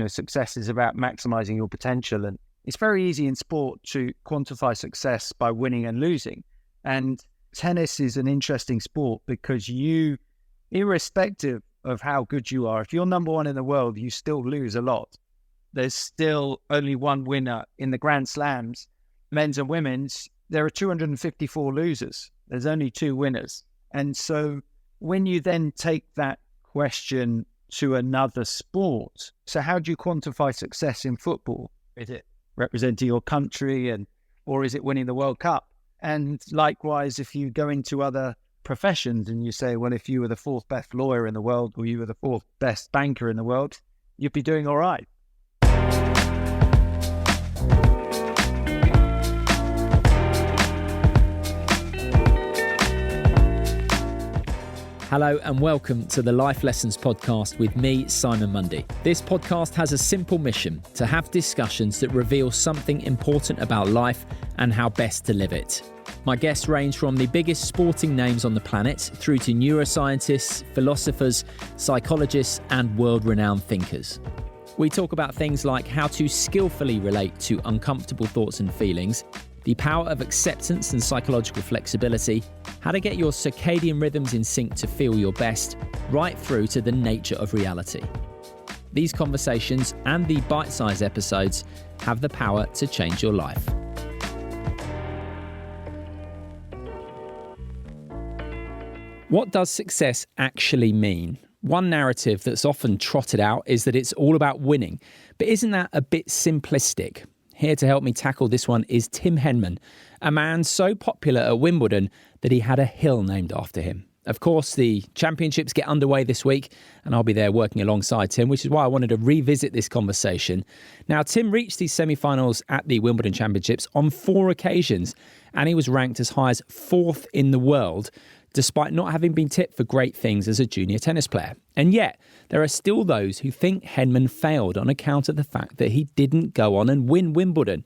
success is about maximizing your potential. And it's very easy in sport to quantify success by winning and losing. And tennis is an interesting sport because you, irrespective of how good you are, if you're number one in the world, you still lose a lot. There's still only one winner in the Grand Slams, men's and women's. There are 254 losers. There's only two winners. And so when you then take that question to another sport, so how do you quantify success in football? Is it representing your country or is it winning the World Cup? And likewise, if you go into other professions and you say, well, if you were the fourth best lawyer in the world or you were the fourth best banker in the world, you'd be doing all right. Hello and welcome to the Life Lessons podcast with me, Simon Mundie. This podcast has a simple mission: to have discussions that reveal something important about life and how best to live it. My guests range from the biggest sporting names on the planet through to neuroscientists, philosophers, psychologists, and world-renowned thinkers. We talk about things like how to skillfully relate to uncomfortable thoughts and feelings, the power of acceptance and psychological flexibility, how to get your circadian rhythms in sync to feel your best, right through to the nature of reality. These conversations and the bite-sized episodes have the power to change your life. What does success actually mean? One narrative that's often trotted out is that it's all about winning, but isn't that a bit simplistic? Here to help me tackle this one is Tim Henman, a man so popular at Wimbledon that he had a hill named after him. Of course, the championships get underway this week, and I'll be there working alongside Tim, which is why I wanted to revisit this conversation. Now, Tim reached the semi-finals at the Wimbledon Championships on 4 occasions, and he was ranked as high as 4th in the world, despite not having been tipped for great things as a junior tennis player. And yet, there are still those who think Henman failed on account of the fact that he didn't go on and win Wimbledon.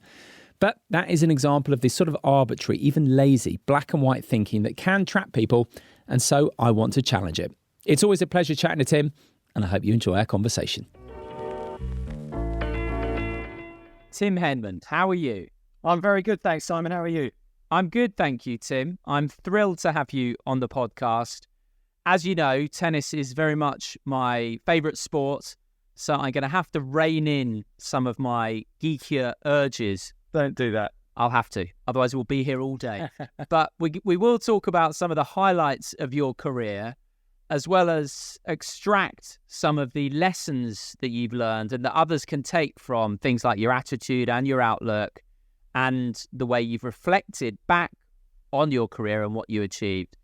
But that is an example of this sort of arbitrary, even lazy, black and white thinking that can trap people, and so I want to challenge it. It's always a pleasure chatting to Tim, and I hope you enjoy our conversation. Tim Henman, how are you? I'm very good, thanks, Simon. How are you? I'm good, thank you, Tim. I'm thrilled to have you on the podcast. As you know, tennis is very much my favourite sport, so I'm going to have to rein in some of my geekier urges. Don't do that. I'll have to, otherwise we'll be here all day. But we will talk about some of the highlights of your career, as well as extract some of the lessons that you've learned and that others can take from things like your attitude and your outlook, and the way you've reflected back on your career and what you achieved.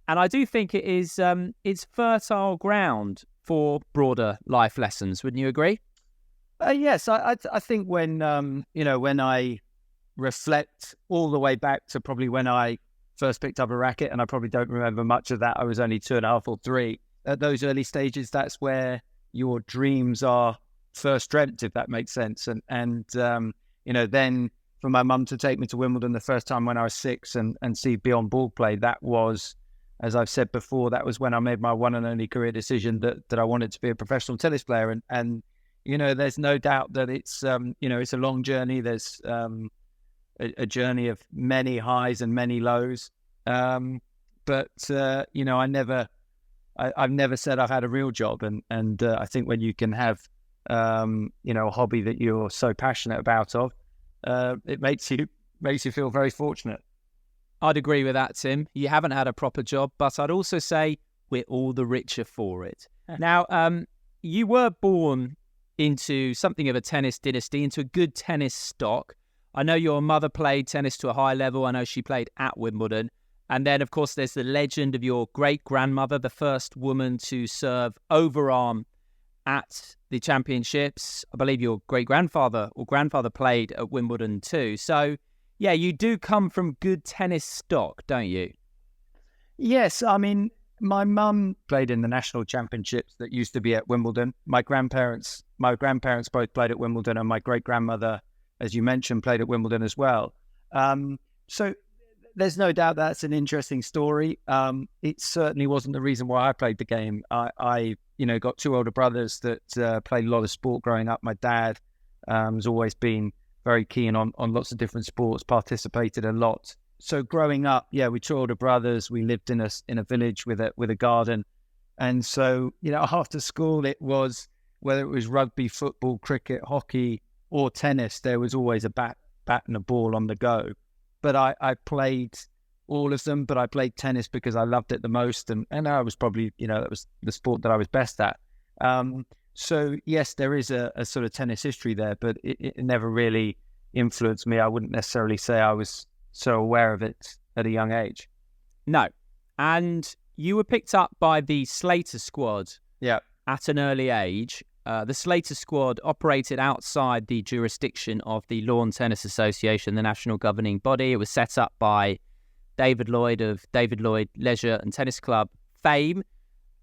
And I do think it is it's fertile ground for broader life lessons. Wouldn't you agree? Yes, I think when when I reflect all the way back to probably when I first picked up a racket, and I probably don't remember much of that. I was only 2.5 or 3. At those early stages, that's where your dreams are first dreamt, if that makes sense. And then for my mum to take me to Wimbledon the first time when I was 6 and see beyond ball play, that was, as I've said before, that was when I made my one and only career decision that I wanted to be a professional tennis player. And there's no doubt that it's it's a long journey. There's a journey of many highs and many lows. I've never said I've had a real job. And I think when you can have a hobby that you're so passionate about it makes you feel very fortunate. I'd agree with that, Tim. You haven't had a proper job, but I'd also say we're all the richer for it. Now, you were born into something of a tennis dynasty, into a good tennis stock. I know your mother played tennis to a high level. I know she played at Wimbledon. And then, of course, there's the legend of your great-grandmother, the first woman to serve overarm at the championships. I believe your great-grandfather or grandfather played at Wimbledon too. So, yeah, you do come from good tennis stock, don't you? Yes, I mean, my mum played in the national championships that used to be at Wimbledon. My grandparents both played at Wimbledon, and my great-grandmother, as you mentioned, played at Wimbledon as well. So there's no doubt that's an interesting story. It certainly wasn't the reason why I played the game. I got two older brothers that played a lot of sport growing up. My dad has always been very keen on lots of different sports, participated a lot. So growing up, with two older brothers, we lived in a village with a garden. And so, after school, it was, whether it was rugby, football, cricket, hockey, or tennis, there was always a bat and a ball on the go. But I played all of them, but I played tennis because I loved it the most. And I was probably, that was the sport that I was best at. So yes, there is a sort of tennis history there, but it never really influenced me. I wouldn't necessarily say I was so aware of it at a young age. No. And you were picked up by the Slater squad at an early age. The Slater squad operated outside the jurisdiction of the Lawn Tennis Association, the national governing body. It was set up by David Lloyd of David Lloyd Leisure and Tennis Club fame.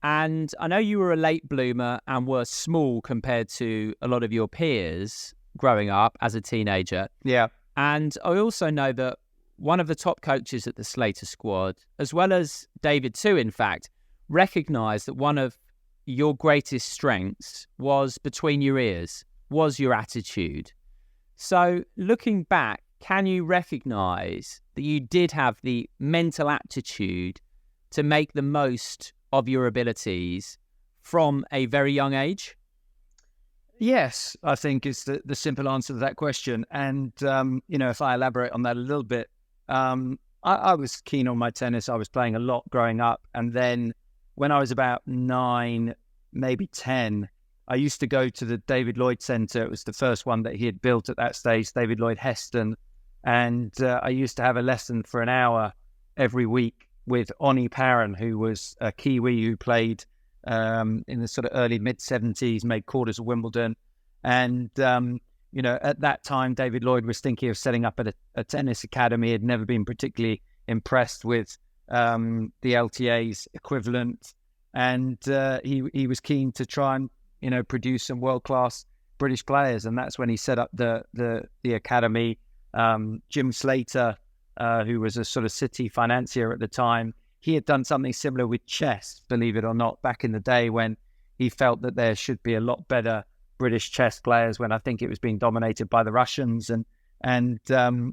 And I know you were a late bloomer and were small compared to a lot of your peers growing up as a teenager. Yeah. And I also know that one of the top coaches at the Slater squad, as well as David too, in fact, recognised that one of your greatest strengths was between your ears, was your attitude. So looking back, can you recognise that you did have the mental aptitude to make the most of your abilities from a very young age? Yes, I think is the simple answer to that question. And, if I elaborate on that a little bit, I was keen on my tennis. I was playing a lot growing up. And then when I was about 9, maybe 10, I used to go to the David Lloyd Centre. It was the first one that he had built at that stage, David Lloyd Heston. And I used to have a lesson for an hour every week with Oni Parran, who was a Kiwi who played in the sort of early mid-70s, made quarters of Wimbledon. And, at that time, David Lloyd was thinking of setting up a tennis academy. He had never been particularly impressed with the LTA's equivalent. And he was keen to try and, produce some world-class British players. And that's when he set up the academy. Jim Slater, who was a sort of city financier at the time, he had done something similar with chess, believe it or not, back in the day when he felt that there should be a lot better British chess players, when I think it was being dominated by the Russians. And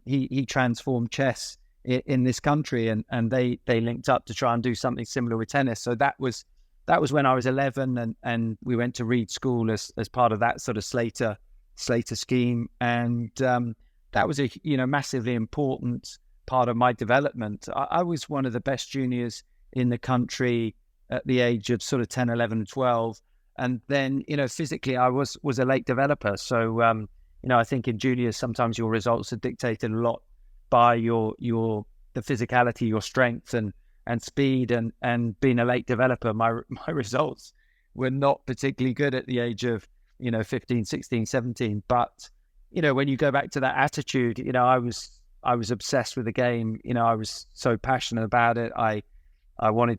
he transformed chess in this country, and they linked up to try and do something similar with tennis. So that was when I was 11, and we went to Reed School as part of that sort of Slater scheme. And that was a massively important part of my development. I was one of the best juniors in the country at the age of sort of 10, 11, 12. And then, physically I was a late developer. So, I think in juniors, sometimes your results are dictated a lot by the physicality, your strength and speed, and being a late developer, my results were not particularly good at the age of, 15, 16, 17. But, when you go back to that attitude, I was obsessed with the game. I was so passionate about it. I wanted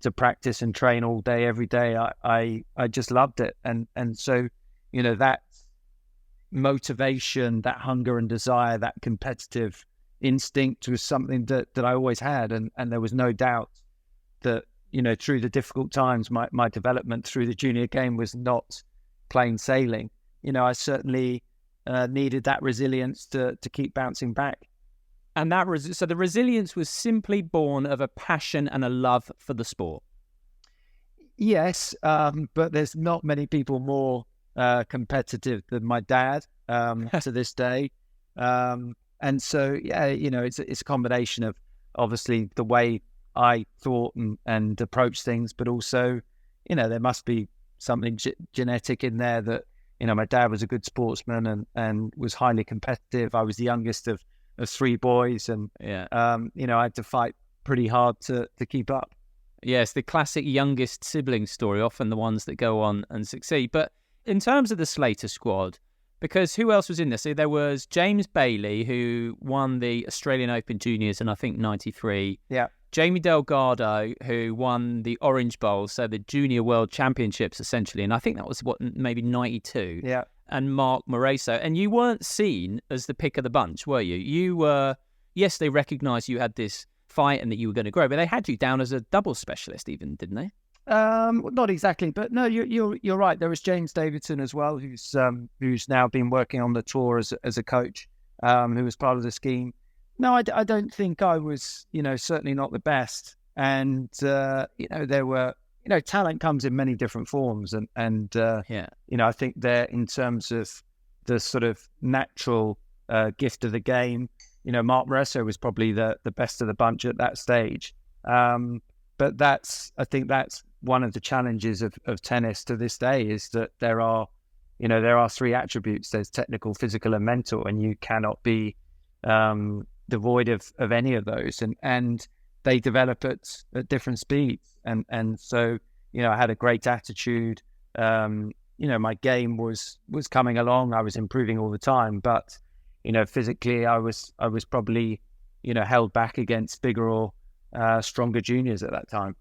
to practice and train all day, every day. I just loved it. And so, that motivation, that hunger and desire, that competitive instinct was something that I always had. And there was no doubt that, through the difficult times, my development through the junior game was not plain sailing. I certainly needed that resilience to keep bouncing back. And so the resilience was simply born of a passion and a love for the sport. Yes, but there's not many people more competitive than my dad to this day. And so, it's a combination of obviously the way I thought and approached things, but also, there must be something genetic in there that, my dad was a good sportsman and was highly competitive. I was the youngest of 3 boys, and I had to fight pretty hard to keep up. Yes, the classic youngest sibling story, often the ones that go on and succeed. But in terms of the Slater squad, because who else was in there? So there was James Bailey, who won the Australian Open Juniors in, I think, 93. Yeah. Jamie Delgado, who won the Orange Bowl, so the Junior World Championships, essentially. And I think that was, maybe 92. Yeah. And Mark Moreso. And you weren't seen as the pick of the bunch, were you? You were yes, they recognised you had this fight and that you were going to grow, but they had you down as a doubles specialist even, didn't they? Not exactly, but no, you're right. There was James Davidson as well, who's now been working on the tour as a coach, who was part of the scheme. No, I don't think I was, certainly not the best. And there were, talent comes in many different forms, and I think there, in terms of the sort of natural gift of the game, Mark Moresso was probably the best of the bunch at that stage. But I think that's one of the challenges of tennis to this day, is that there are three attributes. There's technical, physical, and mental, and you cannot be devoid of any of those. And they develop at different speeds. And so, I had a great attitude. My game was coming along. I was improving all the time, but physically, I was probably held back against bigger or stronger juniors at that time.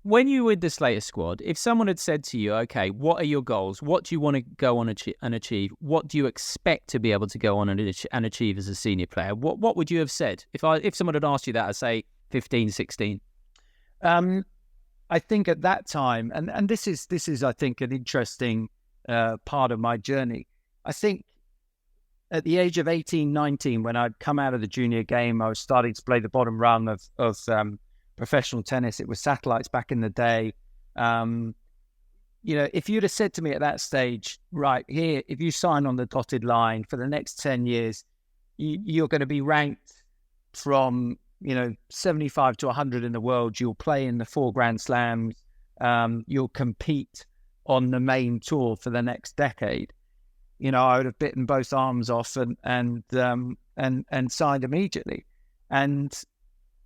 When you were with the Slater squad, if someone had said to you, okay, what are your goals? What do you want to go on and achieve? What do you expect to be able to go on and achieve as a senior player? What would you have said? If someone had asked you that at, say, 15, 16? I think at that time, and this is I think an interesting part of my journey. I think at the age of 18, 19, when I'd come out of the junior game, I was starting to play the bottom rung of professional tennis. It was satellites back in the day. If you'd have said to me at that stage, right here, if you sign on the dotted line for the next 10 years, you're going to be ranked from 75 to 100 in the world. You'll play in the 4 Grand Slams. You'll compete on the main tour for the next decade. I would have bitten both arms off and signed immediately. And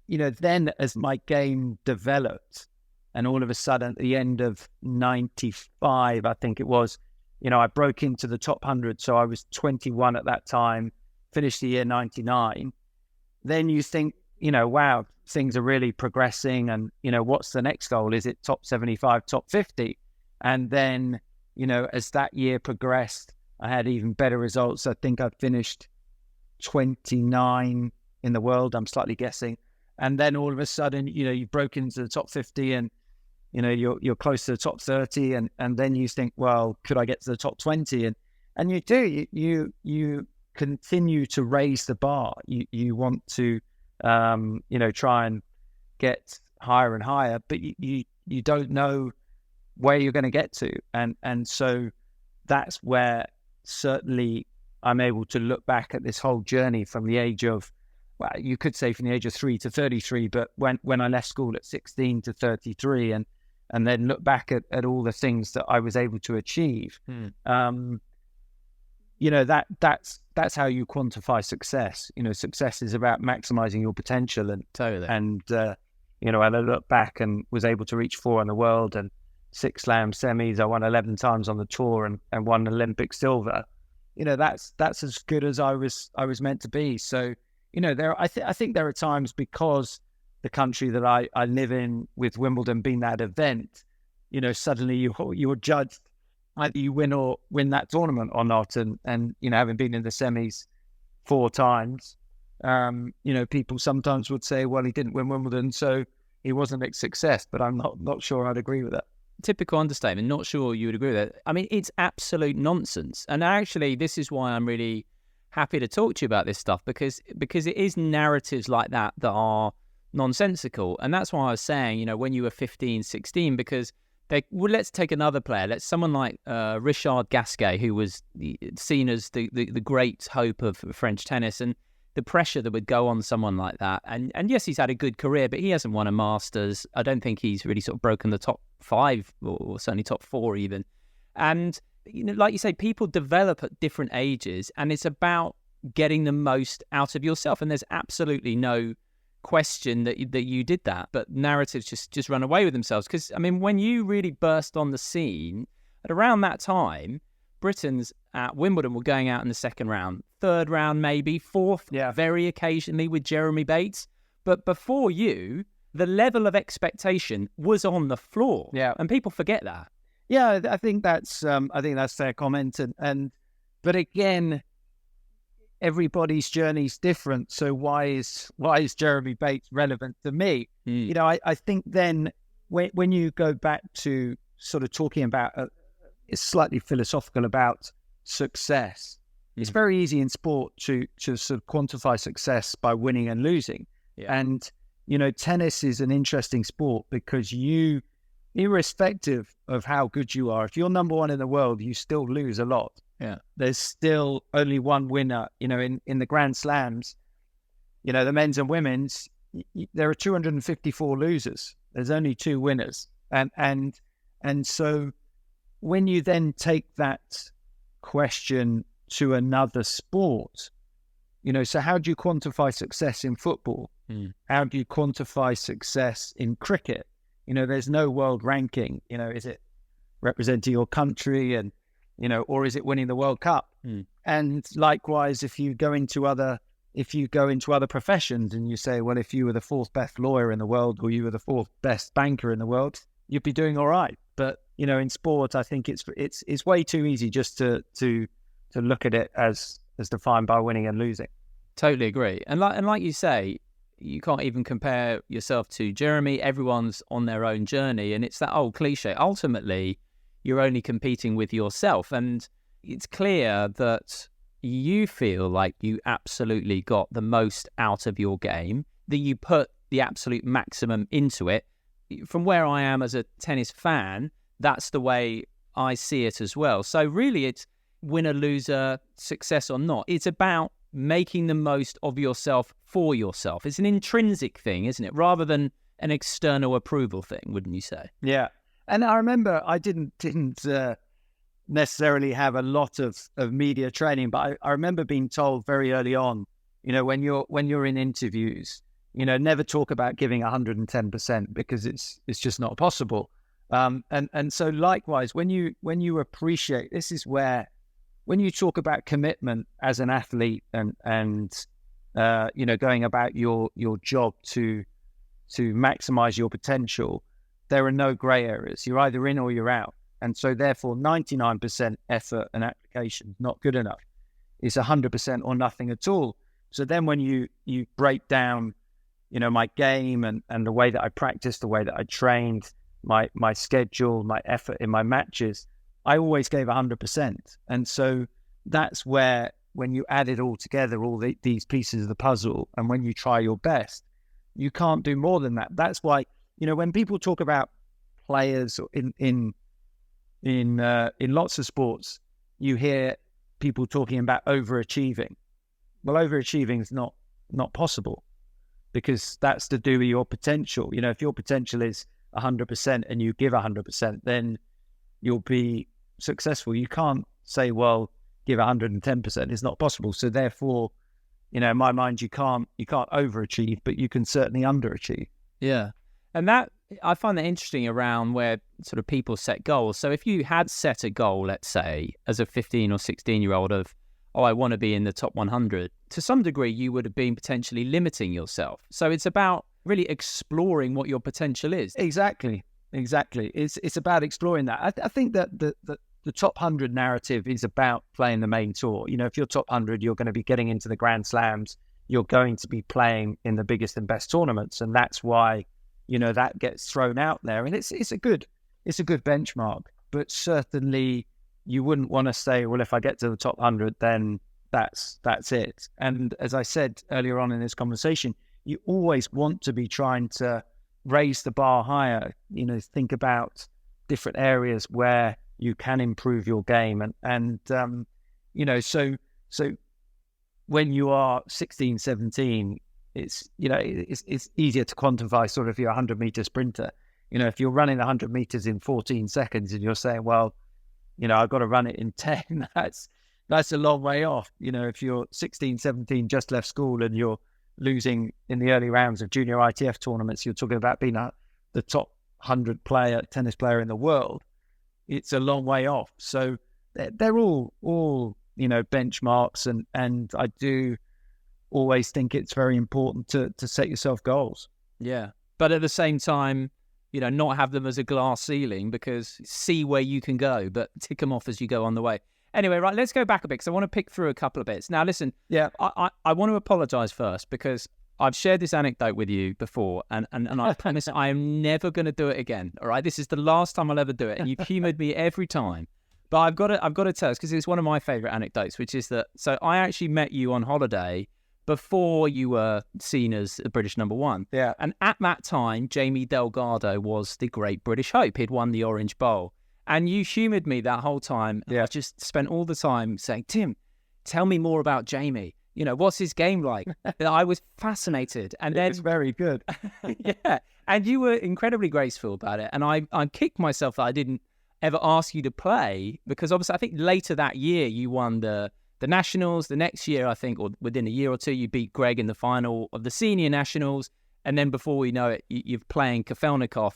then as my game developed, and all of a sudden at the end of 95, I think it was, I broke into the top 100. So I was 21 at that time, finished the year 99. Then you think, wow, things are really progressing. And, what's the next goal? Is it top 75, top 50? And then, as that year progressed, I had even better results. I think I finished 29 in the world. I'm slightly guessing. And then all of a sudden, you broke into the top 50 and, you're close to the top 30. And then you think, well, could I get to the top 20? And you do, you continue to raise the bar. You want to, try and get higher and higher, but you don't know where you're going to get to. And so that's where certainly I'm able to look back at this whole journey from the age of, well, you could say from the age of 3 to 33, but when I left school at 16 to 33 and then look back at all the things that I was able to achieve, that's how you quantify success. Success is about maximizing your potential. And totally. And, I look back and was able to reach 4 in the world and 6 slam semis. I won 11 times on the tour and won Olympic silver. That's as good as I was meant to be. So, I think there are times, because the country that I live in, with Wimbledon being that event, suddenly you're judged either you win that tournament or not. And having been in the semis 4 times, people sometimes would say, well, he didn't win Wimbledon, so he wasn't a success. But I'm not sure I'd agree with that. Typical understatement. Not sure you would agree with that. I mean, it's absolute nonsense. And actually, this is why I'm really happy to talk to you about this stuff, because it is narratives like that are nonsensical. And that's why I was saying, when you were 15, 16, because let's take another player. Someone like Richard Gasquet, who was seen as the great hope of French tennis, and the pressure that would go on someone like that. And yes, he's had a good career, but he hasn't won a Masters. I don't think he's really sort of broken the top 5 or certainly top 4 even. And, like you say, people develop at different ages, and it's about getting the most out of yourself. And there's absolutely no question that you did that, but narratives just run away with themselves. Because, I mean, when you really burst on the scene at around that time, Britons at Wimbledon were going out in the second round, third round, maybe fourth, very occasionally with Jeremy Bates. But before you, the level of expectation was on the floor. Yeah. And people forget that. Yeah, I think that's fair comment. But again, everybody's journey's different. So why is Jeremy Bates relevant to me? I think then when you go back to sort of talking about it's slightly philosophical about success. It's very easy in sport to sort of quantify success by winning and losing. Yeah. And, tennis is an interesting sport because you, irrespective of how good you are, if you're number one in the world, you still lose a lot. Yeah. There's still only one winner, in the Grand Slams, the men's and women's, there are 254 losers. There's only two winners. And so when you then take that question to another sport, so how do you quantify success in football? How do you quantify success in cricket? There's no world ranking. Is it representing your country and, or is it winning the World Cup? And likewise, if you go into other professions and you say, well, if you were the fourth best lawyer in the world or you were the fourth best banker in the world, you'd be doing all right. But, in sport, I think it's way too easy just to look at it as defined by winning and losing. Totally agree. And like you say, you can't even compare yourself to Jeremy. Everyone's on their own journey. And it's that old cliche. Ultimately, you're only competing with yourself. And it's clear that you feel like you absolutely got the most out of your game, that you put the absolute maximum into it. From where I am as a tennis fan, that's the way I see it as well. So really, it's winner, loser, success or not. It's about making the most of yourself for yourself. It's an intrinsic thing, isn't it? Rather than an external approval thing, wouldn't you say? Yeah. And I remember I didn't necessarily have a lot of media training, but I remember being told very early on, when you're in interviews, never talk about giving 110% because it's just not possible. And so likewise, when you appreciate, this is where, when you talk about commitment as an athlete and going about your job to maximize your potential, there are no gray areas. You're either in or you're out. And so therefore 99% effort and application not good enough. It's 100% or nothing at all. So then when you break down, my game and the way that I practiced, the way that I trained, my schedule, my effort in my matches, I always gave 100%. And so that's where, when you add it all together, these pieces of the puzzle, and when you try your best, you can't do more than that. That's why, when people talk about players in lots of sports, you hear people talking about overachieving. Well, overachieving is not possible, because that's to do with your potential. If your potential is 100% and you give 100%, then you'll be successful. You can't say, well, give 110%. It's not possible. So therefore, in my mind, you can't overachieve, but you can certainly underachieve. Yeah. And that, I find that interesting around where sort of people set goals. So if you had set a goal, let's say, as a 15 or 16-year-old of, I want to be in the top 100, to some degree, you would have been potentially limiting yourself. So it's about really exploring what your potential is. Exactly. It's about exploring that. I think that the top 100 narrative is about playing the main tour. If you're top 100, you're going to be getting into the Grand Slams. You're going to be playing in the biggest and best tournaments. And that's why, that gets thrown out there. And it's a good benchmark. But certainly you wouldn't want to say, well, if I get to the top 100, then that's it. And as I said earlier on in this conversation, you always want to be trying to raise the bar higher, think about different areas where you can improve your game. And so when you are 16, 17, it's easier to quantify sort of your 100-meter sprinter. If you're running 100 meters in 14 seconds and you're saying, well, I've got to run it in 10, that's a long way off. If you're 16, 17, just left school and you're losing in the early rounds of junior ITF tournaments, you're talking about being the top 100 tennis player in the world. It's a long way off. So they're all benchmarks, and I do always think it's very important to set yourself goals. Yeah. But at the same time, not have them as a glass ceiling, because see where you can go, but tick them off as you go on the way. Anyway, right, let's go back a bit because I want to pick through a couple of bits. Now, listen, I want to apologise first because I've shared this anecdote with you before, and I promise I am never going to do it again. All right, this is the last time I'll ever do it, and you've humoured me every time. But I've got to tell us because it's one of my favourite anecdotes, which is that. So I actually met you on holiday before you were seen as a British number one. Yeah. And at that time, Jamie Delgado was the great British hope. He'd won the Orange Bowl. And you humoured me that whole time. Yeah. I just spent all the time saying, Tim, tell me more about Jamie. You know, what's his game like? I was fascinated. And then it's very good. yeah. And you were incredibly graceful about it. And I kicked myself that I didn't ever ask you to play because obviously I think later that year you won the Nationals. The next year, I think, or within a year or two, you beat Greg in the final of the Senior Nationals. And then before we know it, you're playing Kafelnikov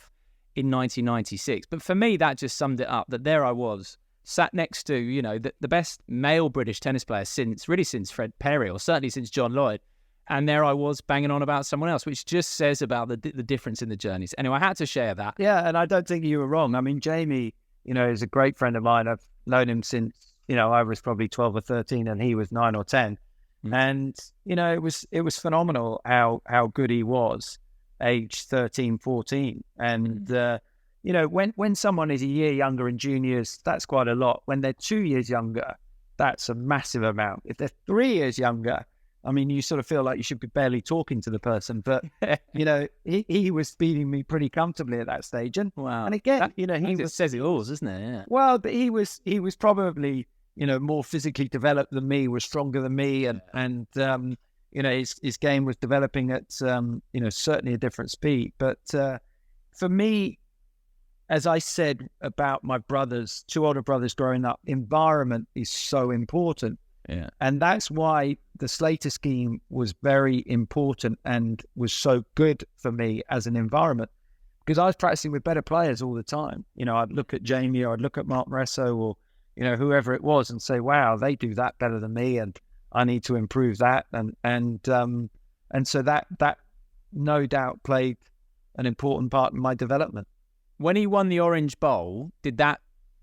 in 1996. But for me, that just summed it up, that there I was, sat next to, you know, the best male British tennis player since Fred Perry, or certainly since John Lloyd. And there I was banging on about someone else, which just says about the difference in the journeys. Anyway, I had to share that. Yeah, and I don't think you were wrong. I mean, Jamie, you know, is a great friend of mine. I've known him since, you know, I was probably 12 or 13 and he was 9 or 10. And, you know, it was phenomenal how good he was, age 13, 14. And, you know, when someone is a year younger in juniors, that's quite a lot. When they're 2 years younger, that's a massive amount. If they're 3 years younger, I mean, you sort of feel like you should be barely talking to the person. But, you know, he was beating me pretty comfortably at that stage. And, wow. And again, that, you know, it says it all, doesn't it? Yeah. Well, but he was probably, you know, more physically developed than me, was stronger than me. And you know, his game was developing at, you know, certainly a different speed. But for me, as I said about my brothers, 2 older brothers growing up, environment is so important. Yeah. And that's why the Slater scheme was very important and was so good for me as an environment, because I was practicing with better players all the time. You know, I'd look at Jamie or I'd look at Mark Moresso or, you know, whoever it was and say, wow, they do that better than me and I need to improve that. And so that no doubt played an important part in my development. When he won the Orange Bowl, did that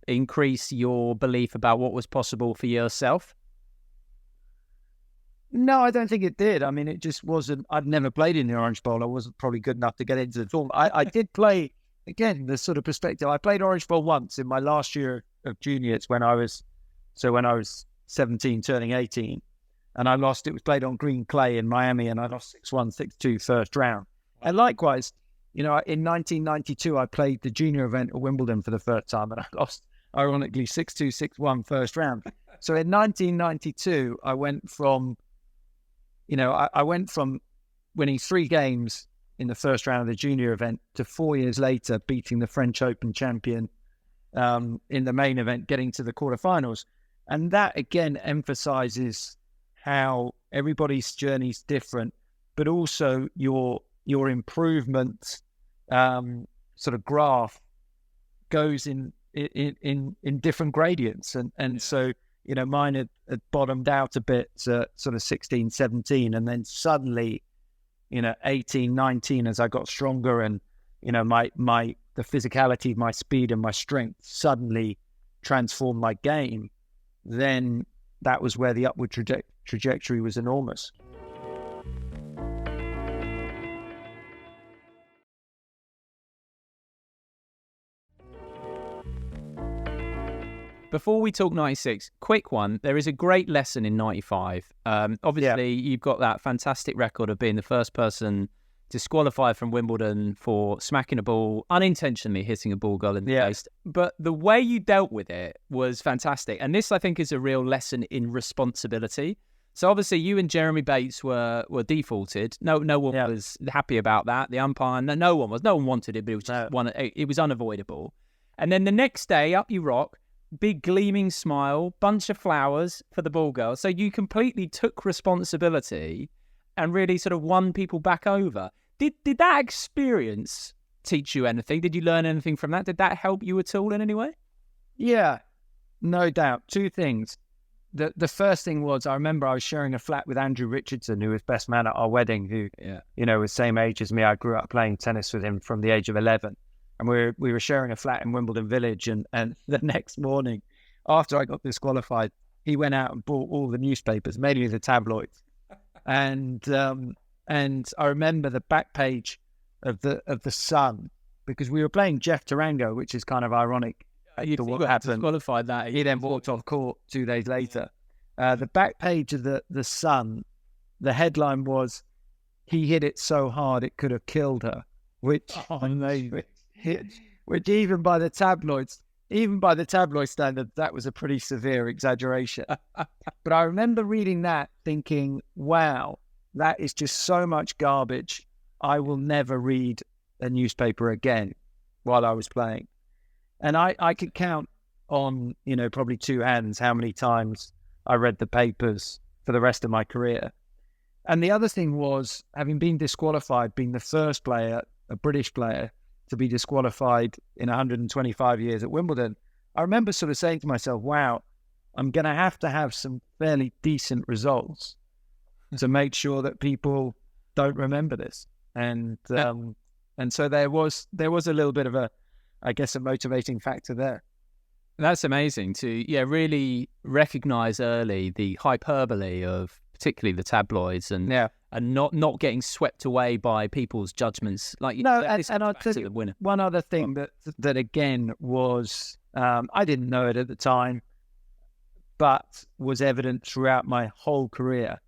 increase your belief about what was possible for yourself? No, I don't think it did. I mean, it just wasn't. I'd never played in the Orange Bowl. I wasn't probably good enough to get into the tournament. I did play, again, the sort of perspective. I played Orange Bowl once in my last year of juniors when I was 17, turning 18. And I lost. It was played on green clay in Miami, and I lost 6-1, 6-2 first round. And likewise, you know, in 1992, I played the junior event at Wimbledon for the first time, and I lost, ironically, 6-2, 6-1 first round. So in 1992, I went from, you know, I went from winning 3 games in the first round of the junior event to 4 years later beating the French Open champion in the main event, getting to the quarterfinals. And that, again, emphasizes how everybody's journey is different, but also your improvement sort of graph goes in different gradients. And so, you know, mine had bottomed out a bit, sort of 16, 17, and then suddenly, you know, 18, 19, as I got stronger and, you know, the physicality, my speed and my strength suddenly transformed my game. Then that was where the upward trajectory was enormous. Before we talk 96, quick one. There is a great lesson in 95. Obviously, You've got that fantastic record of being the first person disqualified from Wimbledon for smacking a ball, unintentionally hitting a ball goal in the face. But the way you dealt with it was fantastic. And this, I think, is a real lesson in responsibility. So obviously, you and Jeremy Bates were defaulted. No one was happy about that. The umpire, no one was. No one wanted it, but it was just it was unavoidable. And then the next day, up you rock. Big gleaming smile, bunch of flowers for the ball girl. So you completely took responsibility and really sort of won people back over. Did that experience teach you anything? Did you learn anything from that? Did that help you at all in any way? Yeah, no doubt. 2 things. The first thing was, I remember I was sharing a flat with Andrew Richardson, who was best man at our wedding, who, you know, was same age as me. I grew up playing tennis with him from the age of 11. And we were sharing a flat in Wimbledon Village, and the next morning after I got disqualified, he went out and bought all the newspapers, mainly the tabloids. And I remember the back page of the Sun, because we were playing Jeff Tarango, which is kind of ironic. You got disqualified that. He then walked off court 2 days later. The back page of the Sun, the headline was, "He hit it so hard it could have killed her," which even by the tabloids standard, that was a pretty severe exaggeration. But I remember reading that thinking, wow, that is just so much garbage. I will never read a newspaper again while I was playing. And I could count on, probably two hands how many times I read the papers for the rest of my career. And the other thing was, having been disqualified, being the first player, a British player, to be disqualified in 125 years at Wimbledon, I remember sort of saying to myself, wow, I'm going to have some fairly decent results to make sure that people don't remember this. And so there was a little bit of a motivating factor there. That's amazing to really recognize early the hyperbole of particularly the tabloids and not getting swept away by people's judgments. And I'll tell you one other thing that again was, I didn't know it at the time, but was evident throughout my whole career.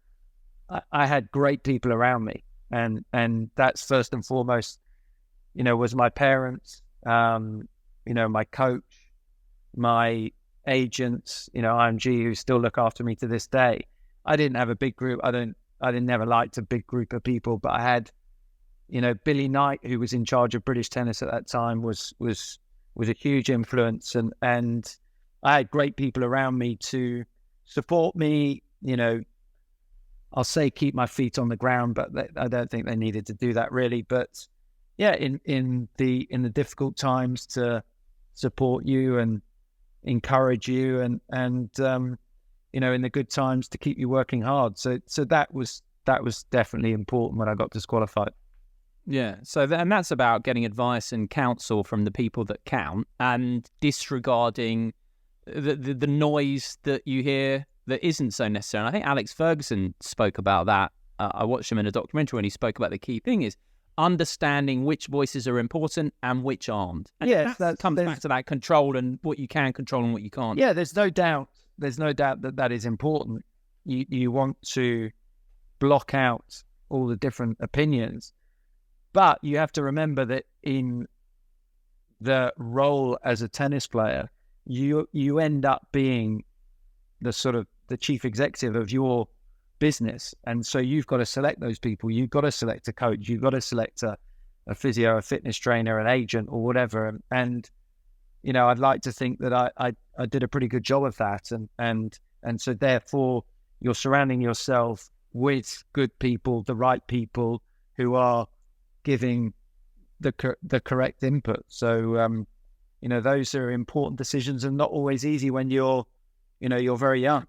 I had great people around me, and that's first and foremost, was my parents, my coach, my agents, IMG, who still look after me to this day. I didn't have a big group. I never liked a big group of people, but I had, Billy Knight, who was in charge of British tennis at that time, was a huge influence, and I had great people around me to support me. I'll say keep my feet on the ground, but I don't think they needed to do that really. But in the difficult times, to support you and encourage you, and in the good times to keep you working hard. So that was definitely important when I got disqualified. Yeah. And that's about getting advice and counsel from the people that count, and disregarding the noise that you hear that isn't so necessary. And I think Alex Ferguson spoke about that. I watched him in a documentary, and he spoke about the key thing is understanding which voices are important and which aren't. And that comes back to that control and what you can control and what you can't. Yeah, there's no doubt that is important. You want to block out all the different opinions, but you have to remember that in the role as a tennis player, you end up being the chief executive of your business, and so you've got to select those people. You've got to select a coach. You've got to select a physio, a fitness trainer, an agent, or whatever. And I'd like to think that I did a pretty good job of that, and so therefore you're surrounding yourself with good people, the right people who are giving the correct input. So those are important decisions, and not always easy when you're very young.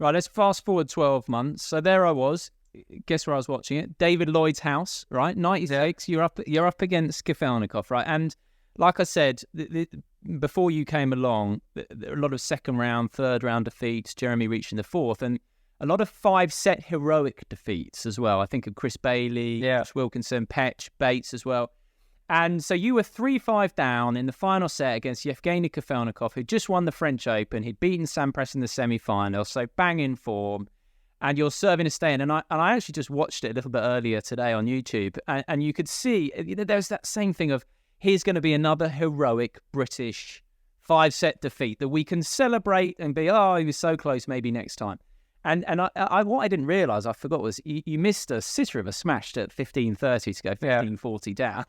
Right, let's fast forward 12 months. So there I was. Guess where I was watching it? David Lloyd's house, right? 96. You're up against Kafelnikov, right? And like I said, before you came along, there were a lot of second round, third round defeats. Jeremy reaching the fourth, and a lot of 5-set heroic defeats as well. I think of Chris Bailey, Josh Wilkinson, Petch, Bates as well. And so you were 3-5 down in the final set against Yevgeny Kafelnikov, who just won the French Open. He'd beaten Sampras in the semi-final, so bang in form. And you're serving a stay-in. And I actually just watched it a little bit earlier today on YouTube. And you could see there's that same thing of, here's going to be another heroic British 5-set defeat that we can celebrate and be, oh, he was so close, maybe next time. And what I didn't realise, I forgot, was you missed a sitter of a smash at 15-30 to go 15-40 down.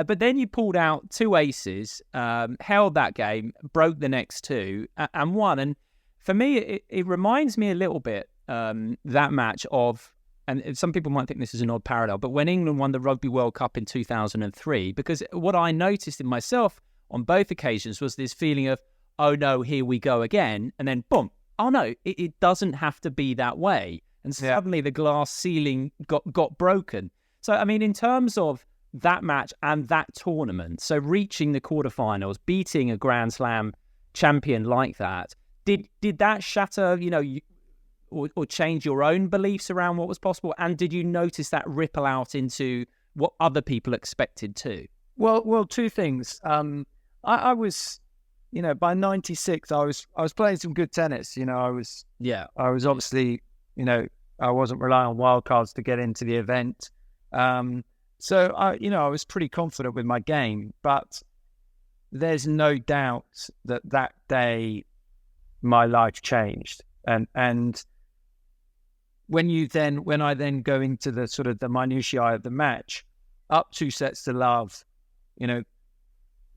But then you pulled out two aces, held that game, broke the next two, and won. And for me, it reminds me a little bit, that match of, and some people might think this is an odd parallel, but when England won the Rugby World Cup in 2003, because what I noticed in myself on both occasions was this feeling of, oh no, here we go again. And then boom, oh no, it doesn't have to be that way. And suddenly the glass ceiling got broken. So, I mean, in terms of that match and that tournament, so reaching the quarterfinals, beating a Grand Slam champion like that. Did that shatter, or change your own beliefs around what was possible? And did you notice that ripple out into what other people expected too? Well, two things. I was, by 96, I was playing some good tennis. I was obviously, I wasn't relying on wildcards to get into the event. So I was pretty confident with my game, but there's no doubt that day my life changed. And when I then go into the sort of the minutiae of the match, up 2 sets to love,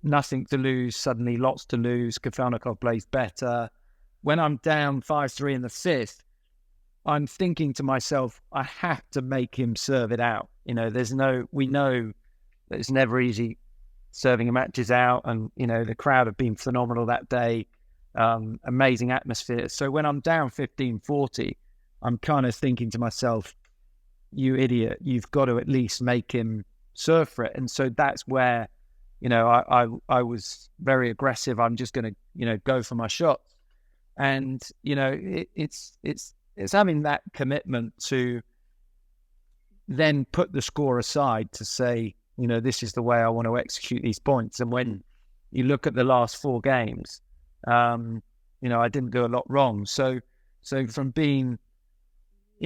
nothing to lose, suddenly lots to lose. Kafelnikov plays better. When I'm down 5-3 in the fifth, I'm thinking to myself, I have to make him serve it out. We know that it's never easy serving matches out, and the crowd have been phenomenal that day. Amazing atmosphere. So when I'm down 15-40, I'm kind of thinking to myself, you idiot, you've got to at least make him serve for it. And so that's where, I was very aggressive. I'm just going to, go for my shots. And, it's having that commitment to then put the score aside to say, this is the way I want to execute these points. And when you look at the last 4 games, I didn't do a lot wrong. So from being,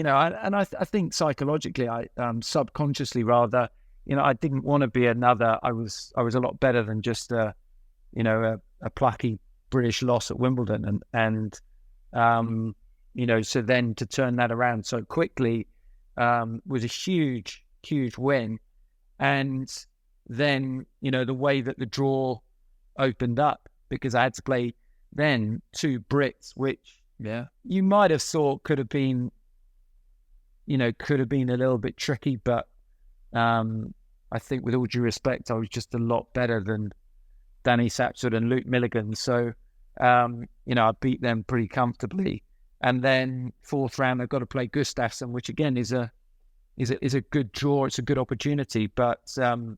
I think psychologically, subconsciously rather, I didn't want to be another. I was a lot better than just a plucky British loss at Wimbledon, and so then to turn that around so quickly was a huge win. And then the way that the draw opened up, because I had to play then 2 Brits, which you might have thought could have been a little bit tricky, but I think with all due respect, I was just a lot better than Danny Sapswood and Luke Milligan. So, I beat them pretty comfortably. And then 4th round, I've got to play Gustafsson, which again is a good draw. It's a good opportunity. But, the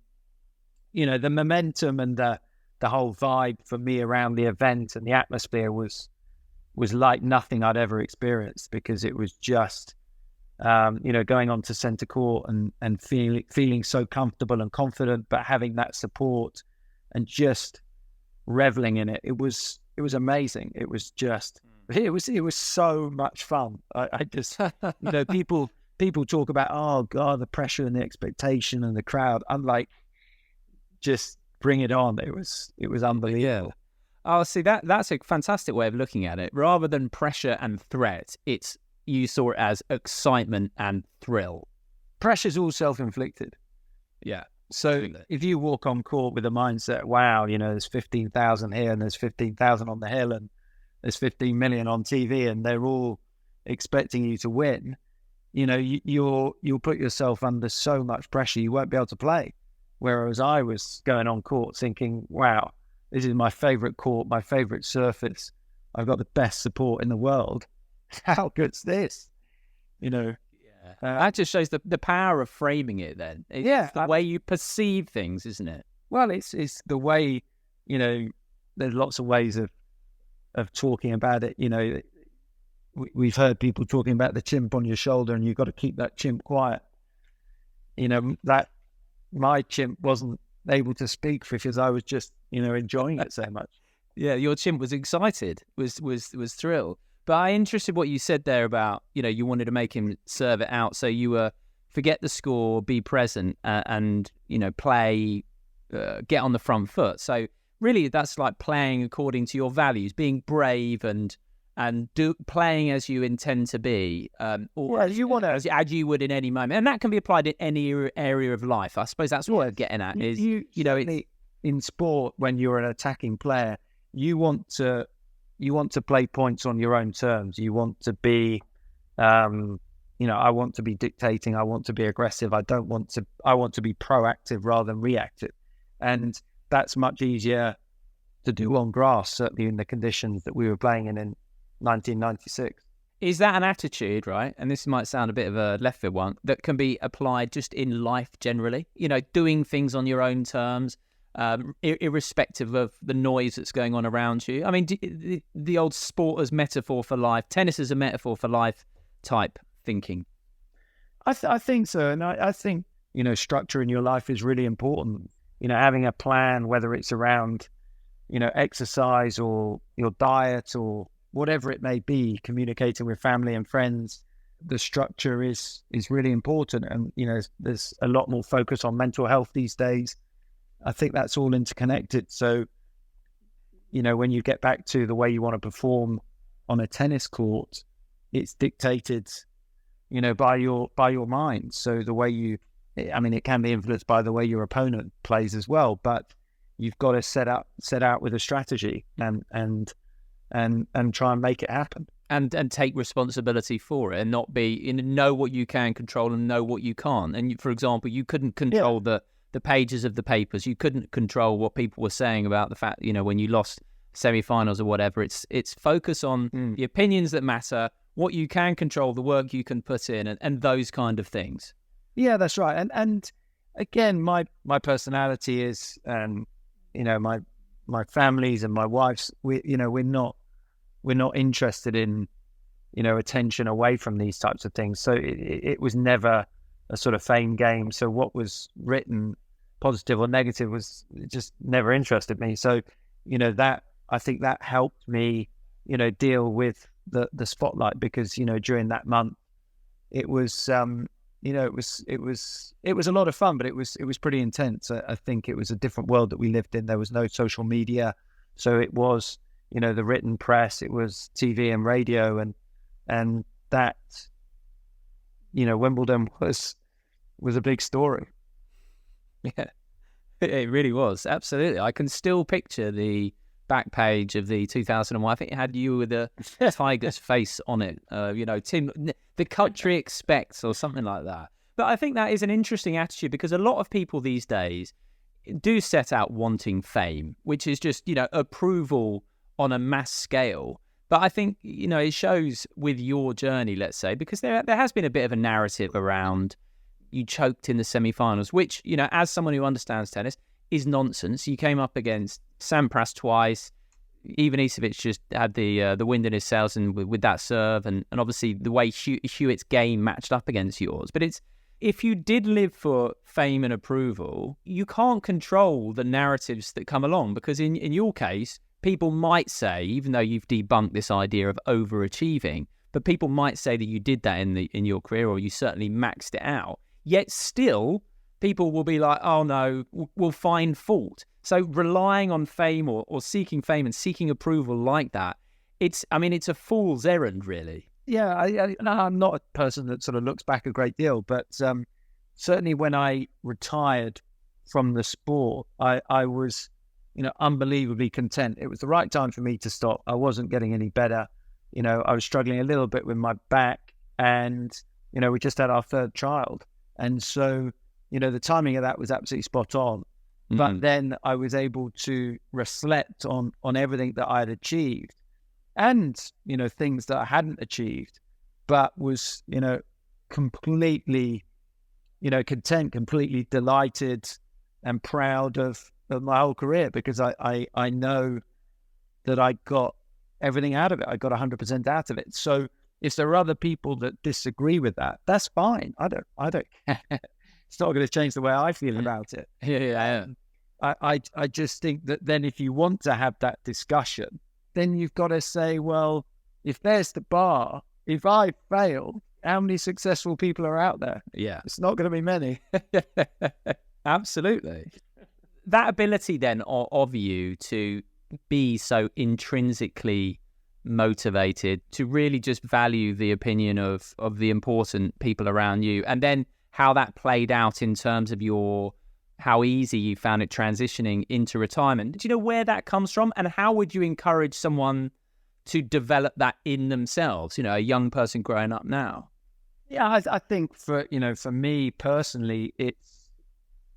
momentum and the whole vibe for me around the event and the atmosphere was like nothing I'd ever experienced, because it was just, going on to centre court and feeling so comfortable and confident, but having that support and just reveling in it. It was amazing. It was just, it was so much fun. I just, people talk about, oh God, the pressure and the expectation and the crowd. I'm like, just bring it on. It was unbelievable. Yeah. Oh, see, that's a fantastic way of looking at it. Rather than pressure and threat, you saw it as excitement and thrill. Pressure's all self-inflicted. Yeah. So if you walk on court with a mindset, wow, there's 15,000 here and there's 15,000 on the hill and there's 15 million on TV and they're all expecting you to win, you'll put yourself under so much pressure you won't be able to play. Whereas I was going on court thinking, wow, this is my favourite court, my favourite surface. I've got the best support in the world. How good's this? That just shows the power of framing it then. It's the way you perceive things, isn't it? Well, it's the way, there's lots of ways of talking about it. We've heard people talking about the chimp on your shoulder and you've got to keep that chimp quiet. That my chimp wasn't able to speak because I was just, enjoying it so much. Yeah, your chimp was excited, was thrilled. But I'm interested what you said there about, you wanted to make him serve it out. So you were forget the score, be present, and play, get on the front foot. So really, that's like playing according to your values, being brave and playing as you intend to be, or as you want to, as you would in any moment. And that can be applied in any area of life. I suppose that's what I'm getting at. Is in sport, when you're an attacking player, you want to play points on your own terms. You want to be, I want to be dictating. I want to be aggressive. I want to be proactive rather than reactive. And that's much easier to do on grass, certainly in the conditions that we were playing in 1996. Is that an attitude, right? And this might sound a bit of a left field one, that can be applied just in life generally, doing things on your own terms, irrespective of the noise that's going on around you. I mean, the old sport as metaphor for life, tennis as a metaphor for life type thinking. I think so. And I think, structure in your life is really important. Having a plan, whether it's around, exercise or your diet or whatever it may be, communicating with family and friends, the structure is really important. And, there's a lot more focus on mental health these days. I think that's all interconnected. So, when you get back to the way you want to perform on a tennis court, it's dictated, by your mind. So the way it can be influenced by the way your opponent plays as well, but you've got to set out with a strategy and try and make it happen. And take responsibility for it and not be, know what you can control and know what you can't. And for example, you couldn't control the pages of the papers. You couldn't control what people were saying about the fact, when you lost semi-finals or whatever. It's focus on the opinions that matter, what you can control, the work you can put in, and those kind of things. Yeah, that's right. And again, my personality is, my family's and my wife's, we're not interested in, attention away from these types of things. So it was never a sort of fame game. So what was written, positive or negative, it just never interested me. So, that, I think that helped me, deal with the spotlight, because, during that month, it was, it was a lot of fun, but it was pretty intense. I think it was a different world that we lived in. There was no social media. So it was, the written press, it was TV and radio, and that, Wimbledon was a big story. Yeah, it really was. Absolutely. I can still picture the back page of the 2001. I think it had you with a tiger's face on it. Tim, the country expects, or something like that. But I think that is an interesting attitude, because a lot of people these days do set out wanting fame, which is just, approval on a mass scale. But I think, it shows with your journey, let's say, because there has been a bit of a narrative around you choked in the semi-finals, which, as someone who understands tennis, is nonsense. You came up against Sampras twice. Even Isavic just had the wind in his sails and with that serve, and obviously the way Hewitt's game matched up against yours. But if you did live for fame and approval, you can't control the narratives that come along, because in your case, people might say, even though you've debunked this idea of overachieving, but people might say that you did that in your career, or you certainly maxed it out. Yet still, people will be like, oh no, we'll find fault. So relying on fame or seeking fame and seeking approval like that, it's a fool's errand, really. Yeah, I'm not a person that sort of looks back a great deal, but certainly when I retired from the sport, I was, unbelievably content. It was the right time for me to stop. I wasn't getting any better. I was struggling a little bit with my back, and, we just had our third child. And so, the timing of that was absolutely spot on. Mm-hmm. But then I was able to reflect on everything that I had achieved, and, things that I hadn't achieved, but was, completely, content, completely delighted and proud of my whole career, because I know that I got everything out of it. I got 100% out of it. So if there are other people that disagree with that, that's fine. I don't care. It's not going to change the way I feel about it. Yeah. I just think that then if you want to have that discussion, then you've got to say, well, if there's the bar, if I fail, how many successful people are out there? Yeah. It's not going to be many. Absolutely. That ability then of you to be so intrinsically motivated, to really just value the opinion of the important people around you, and then how that played out in terms of how easy you found it transitioning into retirement. Do you know where that comes from, and how would you encourage someone to develop that in themselves, a young person growing up now? Yeah, I think for me personally,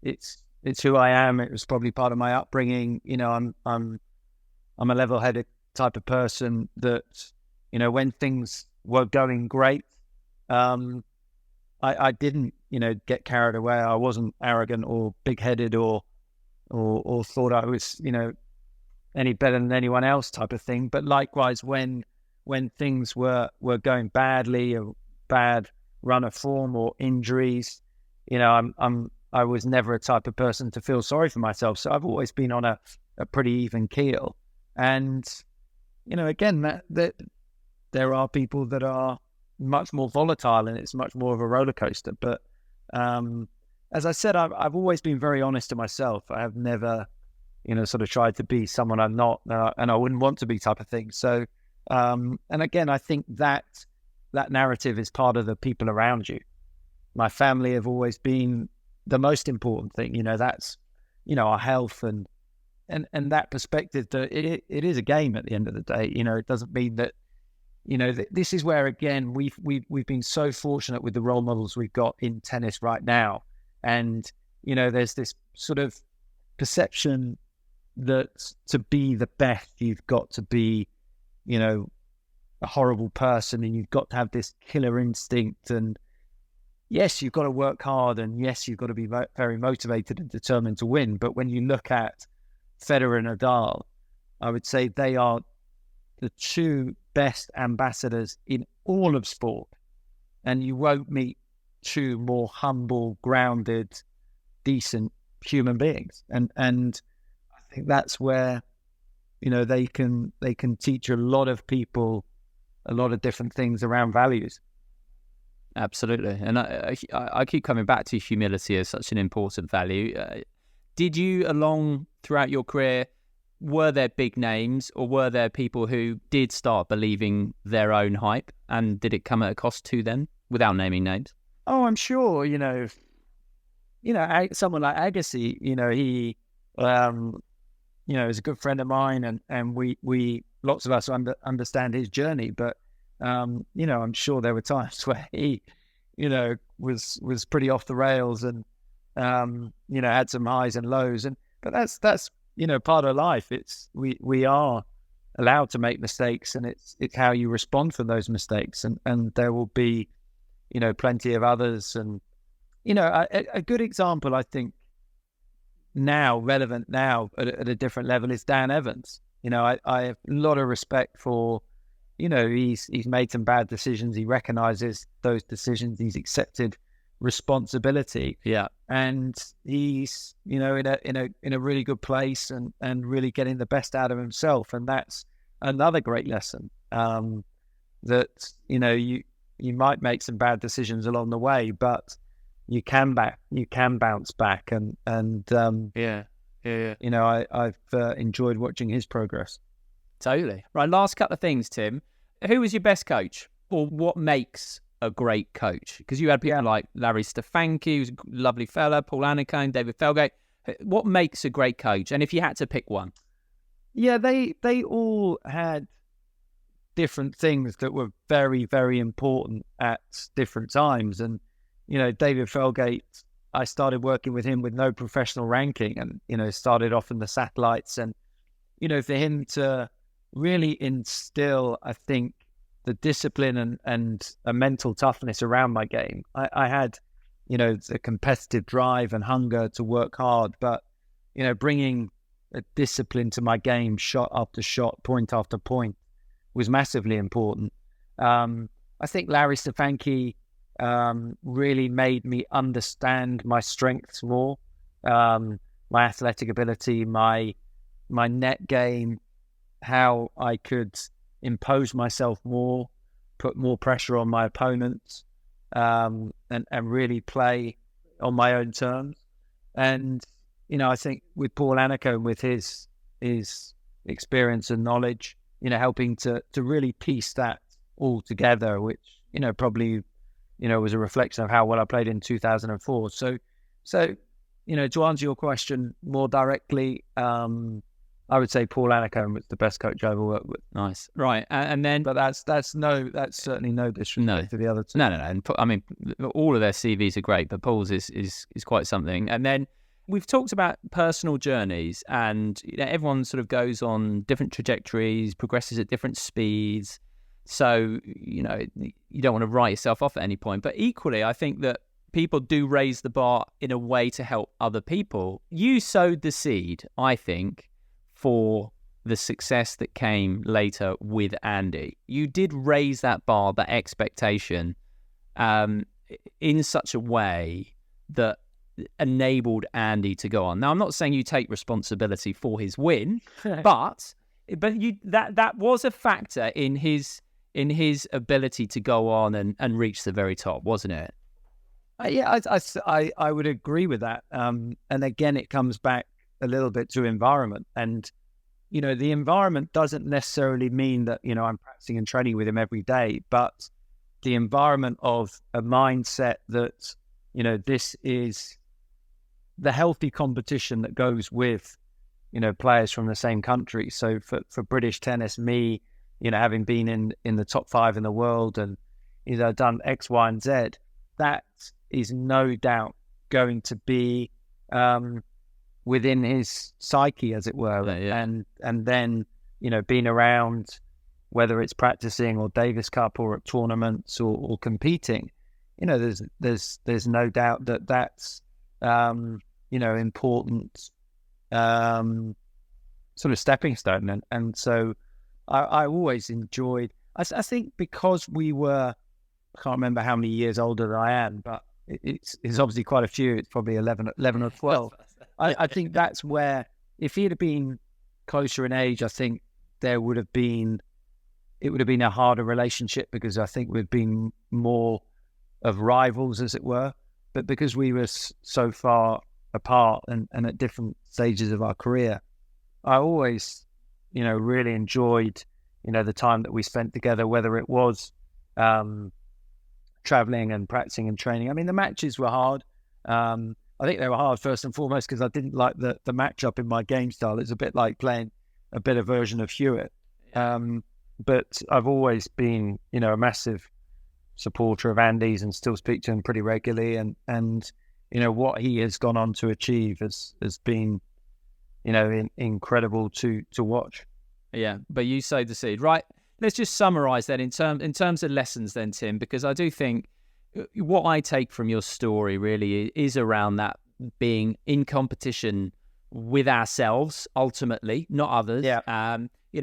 it's who I am. It was probably part of my upbringing. I'm a level-headed type of person that, when things were going great, I didn't, get carried away. I wasn't arrogant or big-headed or or thought I was, any better than anyone else type of thing. But likewise, when things were going badly, a bad run of form or injuries, I was never a type of person to feel sorry for myself. So I've always been on a pretty even keel. And, again, that there are people that are much more volatile and it's much more of a roller coaster. But as I said, I've always been very honest to myself. I have never, sort of tried to be someone I'm not, and I wouldn't want to be type of thing. So, and again, I think that narrative is part of the people around you. My family have always been the most important thing. That's, our health and that perspective that it is a game at the end of the day. It doesn't mean that, this is where, again, we've been so fortunate with the role models we've got in tennis right now. And, there's this sort of perception that to be the best, you've got to be, a horrible person and you've got to have this killer instinct. And yes, you've got to work hard and yes, you've got to be very motivated and determined to win. But when you look at Federer and Nadal, I would say they are the two best ambassadors in all of sport. And you won't meet two more humble, grounded, decent human beings. And I think that's where, they can teach a lot of people a lot of different things around values. Absolutely. And I keep coming back to humility as such an important value. Did you, throughout your career, were there big names or were there people who did start believing their own hype, and did it come at a cost to them, without naming names? Oh, I'm sure, someone like Agassi, he, is a good friend of mine and we lots of us understand his journey, but, I'm sure there were times where he, was pretty off the rails and, had some highs and lows, but that's, part of life. It's, we are allowed to make mistakes, and it's how you respond from those mistakes. And there will be, plenty of others. And, a good example, I think, relevant now at a different level is Dan Evans. I have a lot of respect for, he's made some bad decisions. He recognizes those decisions. He's accepted responsibility. Yeah. And he's, in a really good place and really getting the best out of himself. And that's another great lesson, that, you might make some bad decisions along the way, but you can bounce back. And I've enjoyed watching his progress. Totally. Right, last couple of things, Tim. Who was your best coach, or what makes a great coach? Because you had people like Larry Stefanki, who's a lovely fella, Paul Annacone, David Felgate. What makes a great coach? And if you had to pick one? Yeah, they all had different things that were very, very important at different times. And, David Felgate, I started working with him with no professional ranking and, started off in the satellites. And, for him to really instill, I think, the discipline and a mental toughness around my game. I had, the competitive drive and hunger to work hard, but, bringing a discipline to my game, shot after shot, point after point, was massively important. I think Larry Stefanki really made me understand my strengths more, my athletic ability, my net game, how I could impose myself more, put more pressure on my opponents, and really play on my own terms. And, I think with Paul Annacone, with his experience and knowledge, helping to really piece that all together, which, probably, was a reflection of how well I played in 2004. So, to answer your question more directly, I would say Paul Annacone was the best coach I ever worked with. Nice. Right. And then, but that's certainly no disrespect to the other two. No. And I mean, all of their CVs are great, but Paul's is quite something. And then we've talked about personal journeys, and everyone sort of goes on different trajectories, progresses at different speeds. So, you don't want to write yourself off at any point. But equally, I think that people do raise the bar in a way to help other people. You sowed the seed, I think, for the success that came later with Andy. You did raise that bar, that expectation, in such a way that enabled Andy to go on. Now, I'm not saying you take responsibility for his win, but that was a factor in his ability to go on and reach the very top, wasn't it? Yeah, I would agree with that. And again, it comes back a little bit to environment. And, the environment doesn't necessarily mean that, I'm practicing and training with him every day, but the environment of a mindset that, this is the healthy competition that goes with, players from the same country. So for British tennis, me, having been in the top 5 in the world and, done X, Y, and Z, that is no doubt going to be within his psyche, as it were. Yeah. And then, being around, whether it's practicing or Davis Cup or at tournaments or competing, there's no doubt that that's, important sort of stepping stone. And so I always enjoyed, I think because we were, I can't remember how many years older than I am, but it's obviously quite a few. It's probably 11 or 12. I think that's where, if he'd have been closer in age, I think it would have been a harder relationship, because I think we've been more of rivals, as it were. But because we were so far apart and at different stages of our career, I always, really enjoyed, the time that we spent together, whether it was traveling and practicing and training. I mean, the matches were hard. I think they were hard first and foremost because I didn't like the matchup in my game style. It's a bit like playing a better version of Hewitt. But I've always been, a massive supporter of Andy's and still speak to him pretty regularly. And what he has gone on to achieve has been, incredible to watch. Yeah, but you sowed the seed, right? Let's just summarize that in terms of lessons then, Tim, because I do think what I take from your story really is around that being in competition with ourselves, ultimately, not others. Yeah.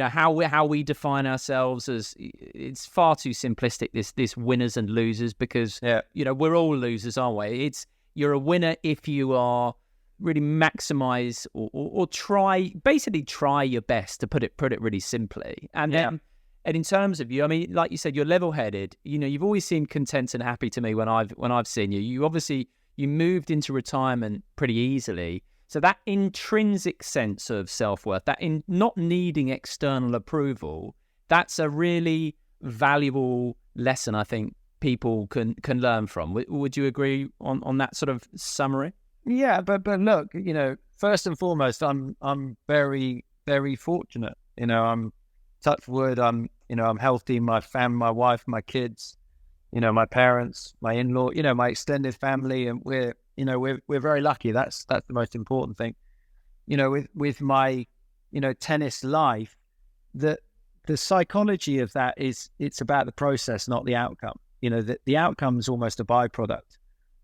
How we define ourselves as, it's far too simplistic, this winners and losers, because we're all losers, aren't we? You're a winner if you are really maximize or try your best, to put it really simply. And then, and in terms of you, I mean, like you said, you're level-headed. You've always seemed content and happy to me when I've seen you. You moved into retirement pretty easily. So that intrinsic sense of self-worth, that in not needing external approval, that's a really valuable lesson I think people can learn from. Would you agree on that sort of summary? Yeah, but look, first and foremost, I'm very, very fortunate. I'm, touch wood, I'm healthy. My family, my wife, my kids, my parents, my in-law, my extended family, and we're very lucky. That's the most important thing. With my, tennis life, the psychology of that is, it's about the process, not the outcome. The outcome is almost a byproduct.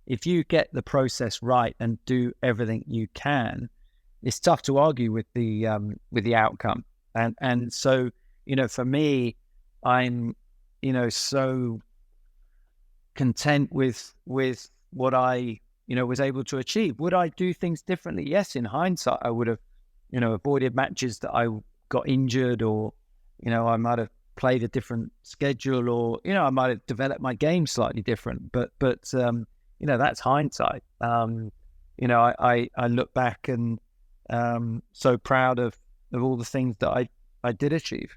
If you get the process right and do everything you can, it's tough to argue with the outcome. And so, for me, I'm, so content with what I, was able to achieve. Would I do things differently? Yes, in hindsight, I would have, avoided matches that I got injured, or, I might have played a different schedule, or, I might have developed my game slightly different. But that's hindsight. I look back and so proud of all the things that I did achieve.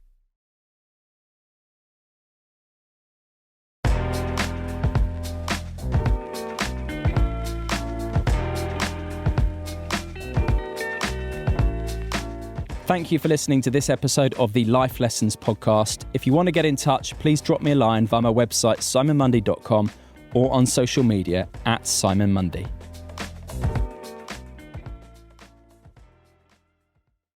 Thank you for listening to this episode of the Life Lessons podcast. If you want to get in touch, please drop me a line via my website, simonmundie.com, or on social media @SimonMundie.